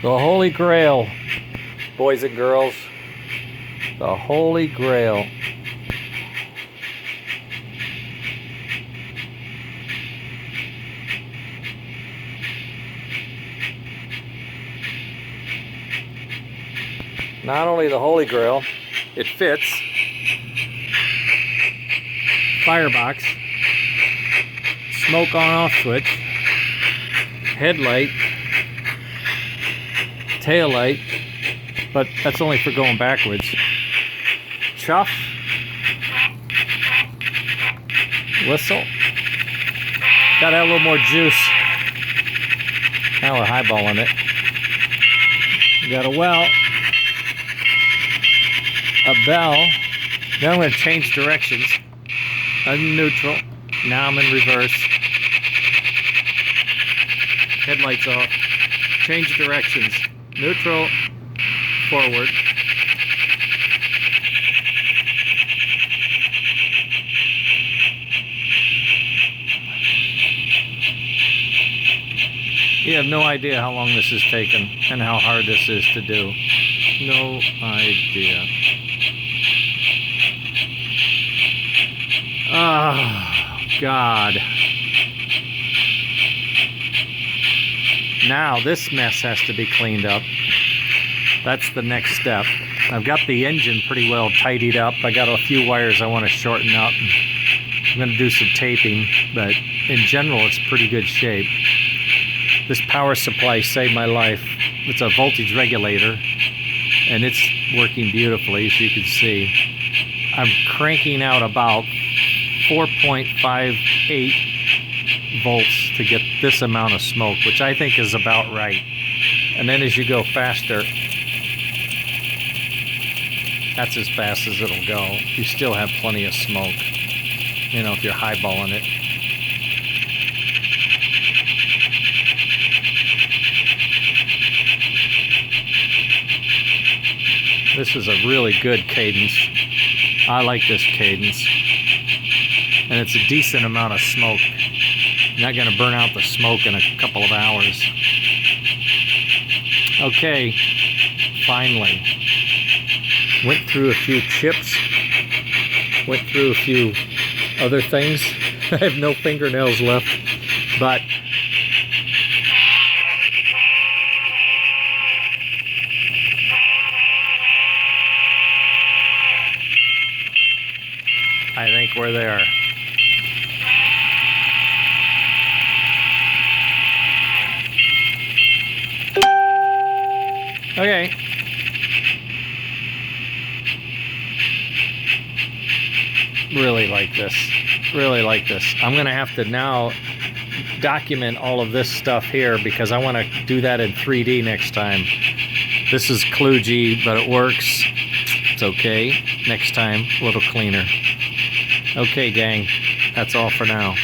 The Holy Grail, boys and girls. The Holy Grail. Not only the Holy Grail, it fits. Firebox, smoke on off switch, headlight, tail light, but that's only for going backwards. Chuff, whistle, gotta have a little more juice. Now we're highballing it. We got a well, a bell. Now I'm going to change directions. I'm neutral. Now I'm in reverse. Headlights off. Change directions. Neutral. Forward. You have no idea how long this has taken and how hard this is to do. No idea. Oh, God. Now this mess has to be cleaned up. That's the next step. I've got the engine pretty well tidied up. I got a few wires I want to shorten up. I'm going to do some taping, but in general it's pretty good shape. This power supply saved my life. It's a voltage regulator, and it's working beautifully, as you can see. I'm cranking out about 4.58 volts to get this amount of smoke, which I think is about right. And then as you go faster, that's as fast as it'll go. You still have plenty of smoke, you know, if you're highballing it. This is a really good cadence. I like this cadence. And it's a decent amount of smoke. You're not going to burn out the smoke in a couple of hours. Okay, finally. Went through a few chips. Went through a few other things. I have no fingernails left, but I think we're there. Okay. Really like this. Really like this. I'm going to have to now document all of this stuff here because I want to do that in 3D next time. This is kludgy, but it works. It's okay. Next time, a little cleaner. Okay, gang. That's all for now.